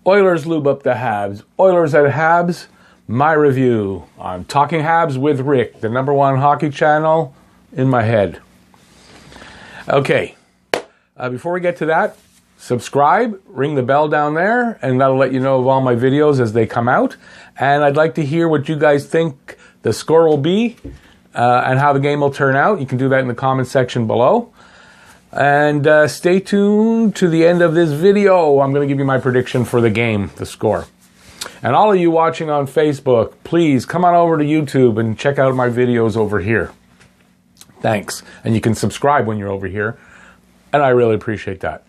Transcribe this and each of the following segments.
Oilers lube up the Habs. Oilers at Habs, my review on Talking Habs with Rick, the #1 hockey channel in my head. Okay, before we get to that, subscribe, ring the bell down there, and that'll let you know of all my videos as they come out. And I'd like to hear what you guys think the score will be and how the game will turn out. You can do that in the comment section below. And stay tuned to the end of this video. I'm going to give you my prediction for the game, the score. And all of you watching on Facebook, please come on over to YouTube and check out my videos over here. Thanks. And you can subscribe when you're over here. And I really appreciate that.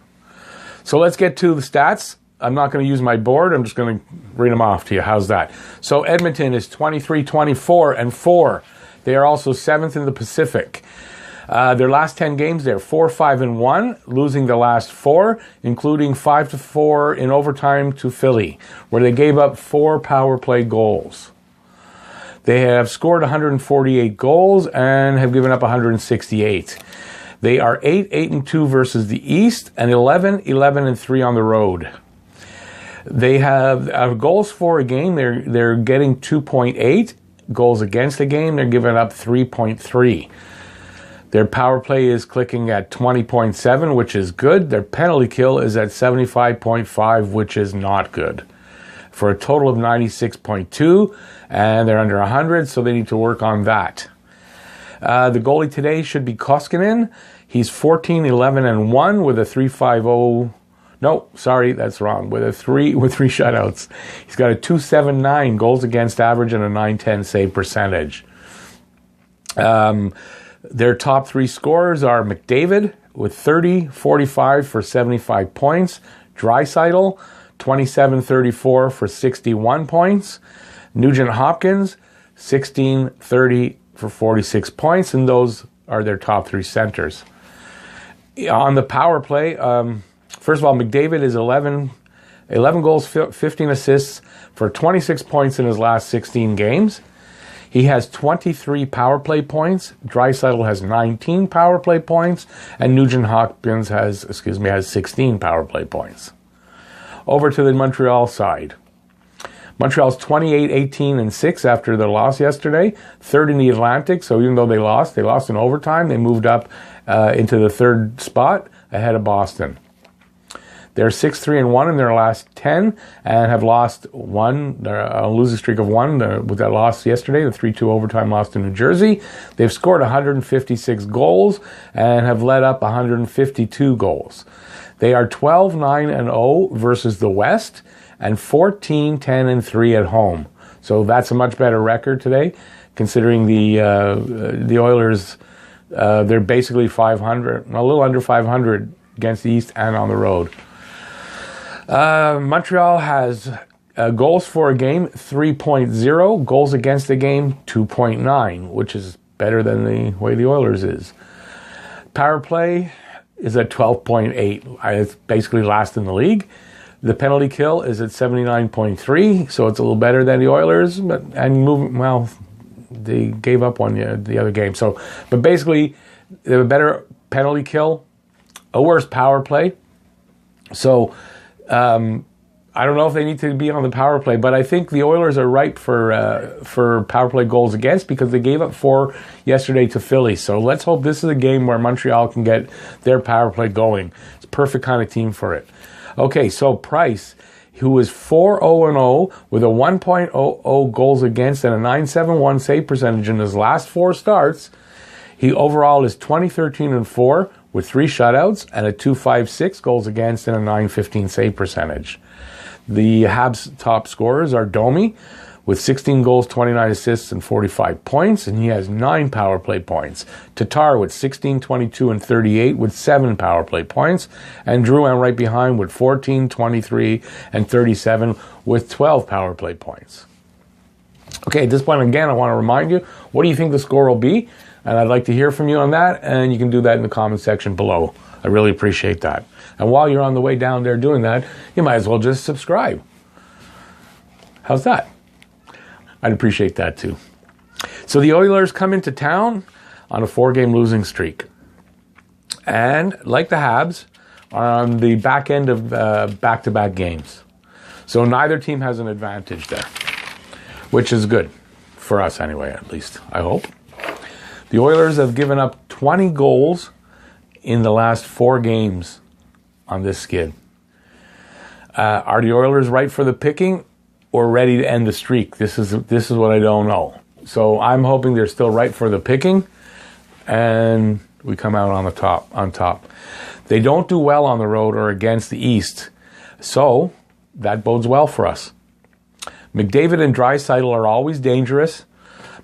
So let's get to the stats. I'm not going to use my board. I'm just going to read them off to you. How's that? So Edmonton is 23-24-4. They are also 7th in the Pacific. Their last 10 games, they're 4-5-1, losing the last 4, including 5-4 in overtime to Philly, where they gave up 4 power play goals. They have scored 148 goals and have given up 168. They are 8-8-2 versus the East and 11-11-3 on the road. They have goals for a game. They're getting 2.8 goals against a game. They're giving up 3.3. Their power play is clicking at 20.7, which is good. Their penalty kill is at 75.5, which is not good. For a total of 96.2, and they're under 100, so they need to work on that. The goalie today should be Koskinen. He's 14-11-1 with a 3.50. No, sorry, that's wrong. With three shutouts. He's got a 2.79 goals against average and a 9.10 save percentage. Their top 3 scorers are McDavid with 30-45 for 75 points. Draisaitl, 27-34 for 61 points. Nugent Hopkins, 16-30 for 46 points. And those are their top 3 centers. On the power play, first of all, McDavid is 11 goals, 15 assists for 26 points in his last 16 games. He has 23 power play points. Draisaitl has 19 power play points, and Nugent Hopkins has 16 power play points. Over to the Montreal side. Montreal's 28-18-6 after their loss yesterday, 3rd in the Atlantic. So even though they lost in overtime. They moved up into the 3rd spot ahead of Boston. They're 6-3-1 in their last 10 and have lost one. They're a losing streak of 1 with that loss yesterday, the 3-2 overtime loss to New Jersey. They've scored 156 goals and have let up 152 goals. They are 12-9-0 versus the West and 14-10-3 at home. So that's a much better record today, considering the Oilers. They're basically 500, a little under 500 against the East and on the road. Montreal has goals for a game 3.0, goals against a game 2.9, which is better than the way the Oilers is. Power play is at 12.8. It's basically last in the league. The penalty kill is at 79.3, so it's a little better than the Oilers. They gave up one the other game. But basically, they have a better penalty kill, a worse power play. So I don't know if they need to be on the power play, but I think the Oilers are ripe for power play goals against because they gave up 4 yesterday to Philly. So let's hope this is a game where Montreal can get their power play going. It's a perfect kind of team for it. Okay, so Price, who is 4-0-0 with a 1.00 goals against and a 9.71 save percentage in his last 4 starts. He overall is 20-13-4 with 3 shutouts and a 2.56 goals against and a 9.15 save percentage. The Habs' top scorers are Domi with 16 goals, 29 assists, and 45 points, and he has 9 power play points. Tatar with 16, 22, and 38 with 7 power play points, and Drouin right behind with 14, 23, and 37 with 12 power play points. Okay, at this point, again, I want to remind you, what do you think the score will be? And I'd like to hear from you on that, and you can do that in the comment section below. I really appreciate that. And while you're on the way down there doing that, you might as well just subscribe. How's that? I'd appreciate that too. So the Oilers come into town on a 4-game losing streak. And like the Habs, are on the back end of back-to-back games. So neither team has an advantage there, which is good for us anyway, at least, I hope. The Oilers have given up 20 goals in the last 4 games on this skid. Are the Oilers right for the picking or ready to end the streak? This is what I don't know. So I'm hoping they're still right for the picking, and we come out on top. They don't do well on the road or against the East, so that bodes well for us. McDavid and Draisaitl are always dangerous,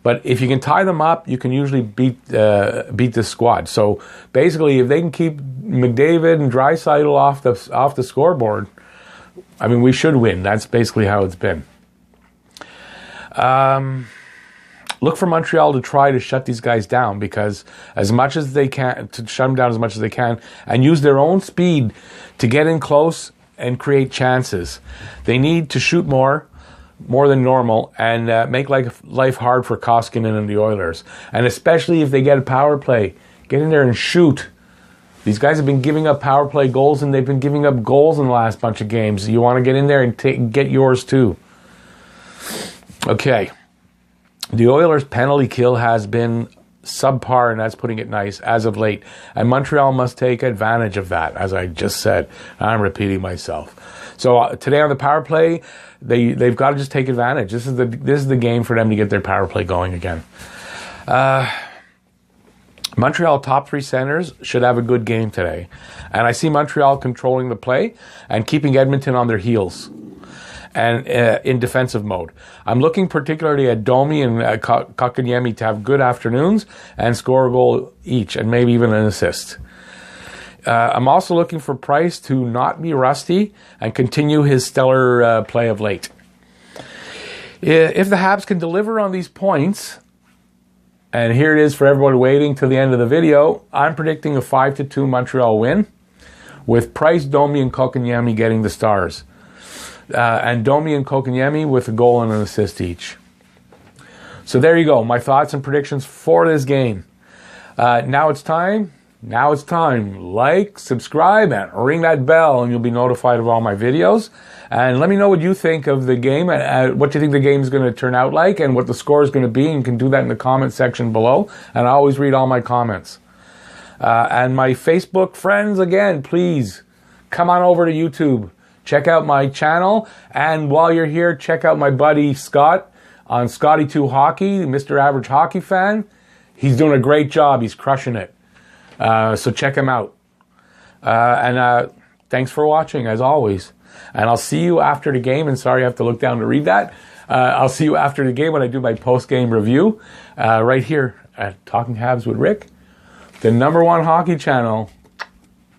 but if you can tie them up, you can usually beat the squad. So basically, if they can keep McDavid and Draisaitl off the scoreboard, I mean, we should win. That's basically how it's been. Look for Montreal to try to shut these guys down, because as much as they can, to shut them down as much as they can, and use their own speed to get in close and create chances. They need to shoot more than normal, and make life hard for Koskinen and the Oilers. And especially if they get a power play, get in there and shoot. These guys have been giving up power play goals, and they've been giving up goals in the last bunch of games. You want to get in there and get yours too. Okay. The Oilers' penalty kill has been subpar, and that's putting it nice, as of late. And Montreal must take advantage of that, as I just said. I'm repeating myself. So today on the power play, they've got to just take advantage. This is the game for them to get their power play going again. Montreal top 3 centers should have a good game today. And I see Montreal controlling the play and keeping Edmonton on their heels and in defensive mode. I'm looking particularly at Domi and Kotkaniemi to have good afternoons and score a goal each, and maybe even an assist. I'm also looking for Price to not be rusty and continue his stellar play of late. If the Habs can deliver on these points, and here it is for everyone waiting till the end of the video, I'm predicting a 5-2 Montreal win, with Price, Domi, and Kotkaniemi getting the stars. And Domi and Kotkaniemi with a goal and an assist each. So there you go, my thoughts and predictions for this game. Now it's time. Like, subscribe, and ring that bell, and you'll be notified of all my videos. And let me know what you think of the game, what you think the game is going to turn out like, and what the score is going to be. And you can do that in the comment section below. And I always read all my comments. And my Facebook friends, again, please come on over to YouTube. Check out my channel. And while you're here, check out my buddy Scott on Scotty2 Hockey, Mr. Average Hockey Fan. He's doing a great job. He's crushing it. So check him out. And thanks for watching, as always. And I'll see you after the game. And sorry I have to look down to read that. I'll see you after the game when I do my post-game review right here at Talking Habs with Rick, the #1 hockey channel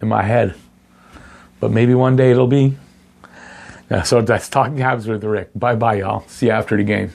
in my head. But maybe one day it'll be. So that's Talking Habs with Rick. Bye-bye, y'all. See you after the game.